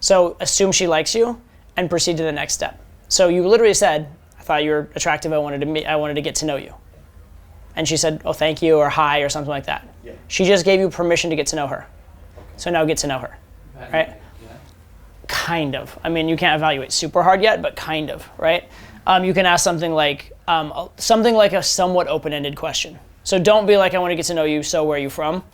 So assume she likes you and proceed to the next step. So you literally said, I thought you were attractive, I wanted to get to know you. And she said, oh, thank you, or hi, or something like that. Yeah. She just gave you permission to get to know her. Okay. So now get to know her, right? Yeah. Kind of. I mean, you can't evaluate super hard yet, but kind of, right? You can ask something like a somewhat open-ended question. So don't be like, I want to get to know you, so where are you from?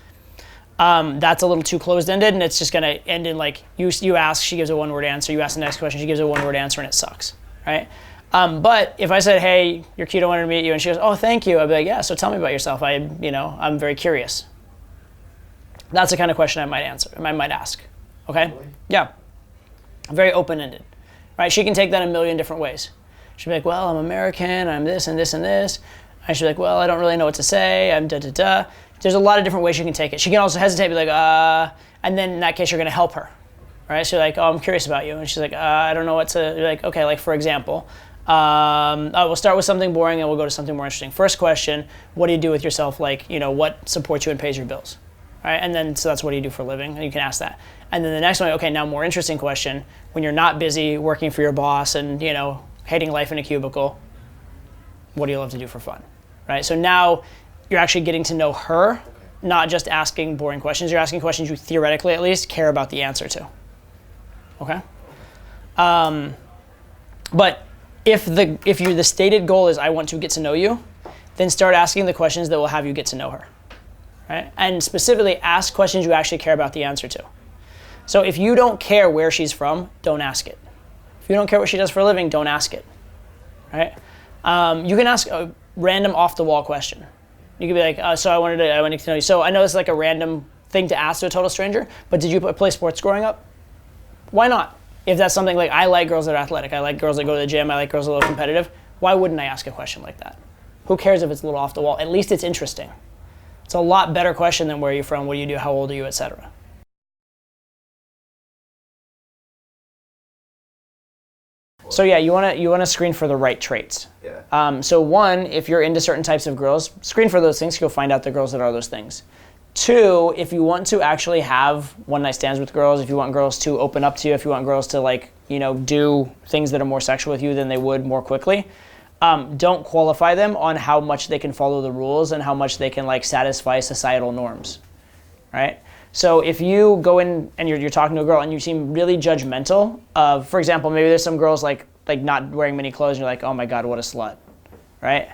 That's a little too closed-ended, and it's just going to end in like, you ask, she gives a one-word answer. You ask the next question, she gives a one-word answer, and it sucks, right? But if I said, hey, you're cute, I wanted to meet you, and she goes, oh, thank you, I'd be like, yeah, so tell me about yourself. I'm very curious. That's the kind of question I might ask, okay? Really? Yeah, very open-ended, right? She can take that a million different ways. She'll be like, well, I'm American, I'm this and this and this. I should be like, well, I don't really know what to say, I'm da-da-da. There's a lot of different ways you can take it. She can also hesitate, be like, and then in that case, you're gonna help her, right? So you're like, oh, I'm curious about you. And she's like, I don't know what to, you're like, okay, like for example, we'll start with something boring and we'll go to something more interesting. First question, what do you do with yourself? Like, what supports you and pays your bills, right? And then, so that's what do you do for a living? And you can ask that. And then the next one, okay, now more interesting question, when you're not busy working for your boss and, hating life in a cubicle, what do you love to do for fun, right? So now you're actually getting to know her, not just asking boring questions. You're asking questions you theoretically, at least, care about the answer to, okay? But if the stated goal is I want to get to know you, then start asking the questions that will have you get to know her, right? And specifically ask questions you actually care about the answer to. So if you don't care where she's from, don't ask it. If you don't care what she does for a living, don't ask it, right? You can ask a random off-the-wall question. You could be like, so I wanted to get to know you. So I know this is like a random thing to ask to a total stranger, but did you play sports growing up? Why not? If that's something like, I like girls that are athletic, I like girls that go to the gym, I like girls that are a little competitive, why wouldn't I ask a question like that? Who cares if it's a little off the wall? At least it's interesting. It's a lot better question than where are you from, what do you do, how old are you, etc. So yeah, you wanna screen for the right traits. Yeah. So one, if you're into certain types of girls, screen for those things. You'll find out the girls that are those things. Two, if you want to actually have one-night stands with girls, if you want girls to open up to you, if you want girls to do things that are more sexual with you than they would more quickly, don't qualify them on how much they can follow the rules and how much they can satisfy societal norms, right? So if you go in and you're talking to a girl and you seem really judgmental of, for example, maybe there's some girls like not wearing many clothes and you're like, oh my God, what a slut, right?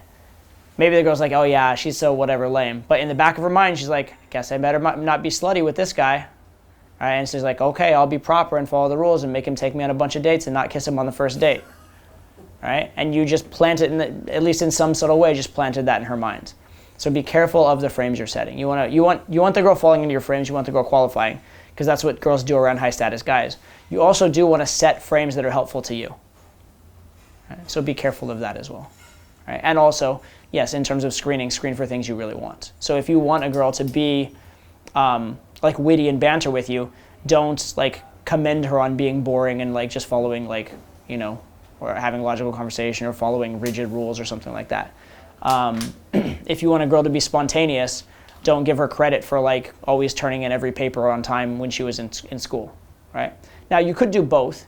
Maybe the girl's like, oh yeah, she's so whatever, lame. But in the back of her mind, she's like, I guess I better not be slutty with this guy, right? And she's like, okay, I'll be proper and follow the rules and make him take me on a bunch of dates and not kiss him on the first date, right? And you just planted, at least in some subtle way, just planted that in her mind. So be careful of the frames you're setting. You want the girl falling into your frames. You want the girl qualifying, because that's what girls do around high status guys. You also do want to set frames that are helpful to you. Right? So be careful of that as well. Right? And also, yes, in terms of screening, screen for things you really want. So if you want a girl to be witty and banter with you, don't commend her on being boring and just following or having a logical conversation or following rigid rules or something like that. If you want a girl to be spontaneous, don't give her credit for always turning in every paper on time when she was in school, right? Now you could do both,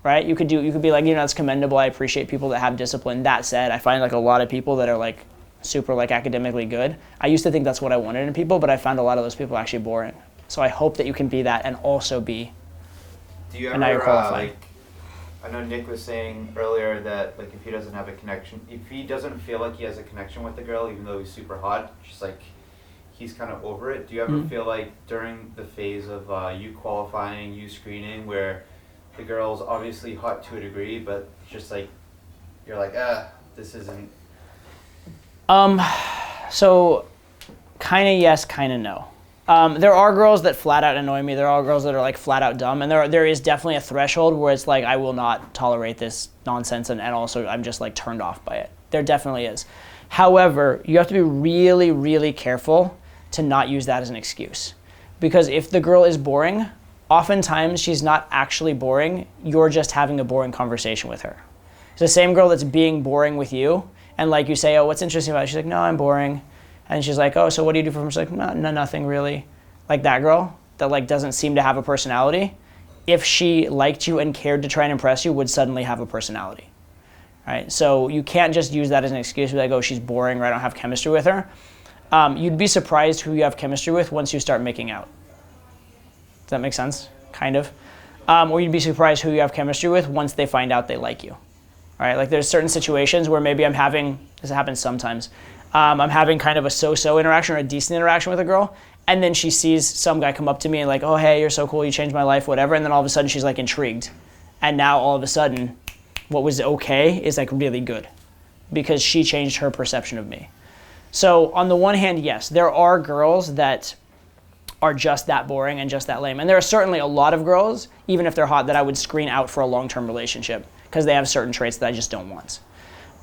right? You could be like, that's commendable. I appreciate people that have discipline. That said, I find a lot of people that are super academically good. I used to think that's what I wanted in people, but I found a lot of those people actually boring. So I hope that you can be that and also be. Do you ever I know Nick was saying earlier that if he doesn't have a connection, if he doesn't feel like he has a connection with the girl, even though he's super hot, just he's kind of over it. Do you ever feel during the phase of you qualifying, you screening, where the girl's obviously hot to a degree, but just you're like, this isn't. So kind of yes, kind of no. There are girls that flat out annoy me. There are girls that are flat out dumb, and there is definitely a threshold where it's I will not tolerate this nonsense, and also I'm just turned off by it. There definitely is. However, you have to be really, really careful to not use that as an excuse, because if the girl is boring, oftentimes she's not actually boring. You're just having a boring conversation with her. It's the same girl that's being boring with you, and you say, oh, what's interesting about it? She's like, no, I'm boring. And she's like, oh, so what do you do for him? She's like, no, nothing really. That girl that doesn't seem to have a personality, if she liked you and cared to try and impress you, would suddenly have a personality. Right? So you can't just use that as an excuse to be like, oh, she's boring or I don't have chemistry with her. You'd be surprised who you have chemistry with once you start making out. Does that make sense? Kind of. Or you'd be surprised who you have chemistry with once they find out they like you. Right? Like there's certain situations where maybe I'm having, this happens sometimes, I'm having kind of a so-so interaction or a decent interaction with a girl, and then she sees some guy come up to me and like, oh, hey, you're so cool, you changed my life, whatever, and then all of a sudden she's like intrigued. And now all of a sudden, what was okay is like really good because she changed her perception of me. So on the one hand, yes, there are girls that are just that boring and just that lame. And there are certainly a lot of girls, even if they're hot, that I would screen out for a long-term relationship because they have certain traits that I just don't want.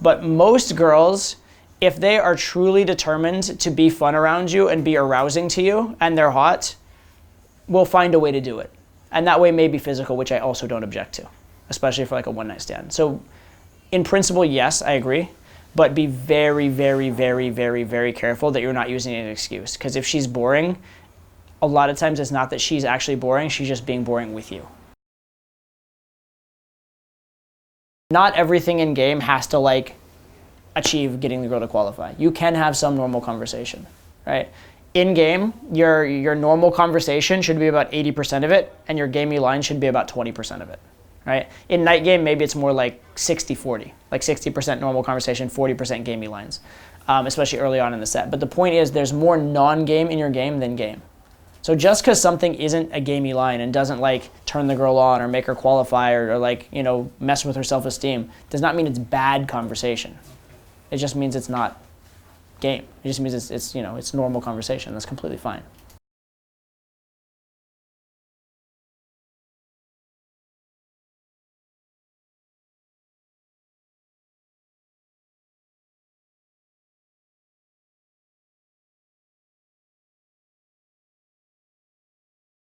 But most girls, if they are truly determined to be fun around you and be arousing to you and they're hot, will find a way to do it. And that way may be physical, which I also don't object to, especially for like a one-night stand. So in principle, yes, I agree. But be very, very, very, very, very careful that you're not using it as an excuse. Because if she's boring, a lot of times it's not that she's actually boring, she's just being boring with you. Not everything in game has to like achieve getting the girl to qualify. You can have some normal conversation, right? In game, your normal conversation should be about 80% of it, and your gamey line should be about 20% of it, right? In night game, maybe it's more like 60-40, like 60% normal conversation, 40% gamey lines, especially early on in the set. But the point is there's more non-game in your game than game. So just because something isn't a gamey line and doesn't like turn the girl on or make her qualify or like, you know, mess with her self-esteem does not mean it's bad conversation. It just means it's not game. It just means it's you know, it's normal conversation. That's completely fine.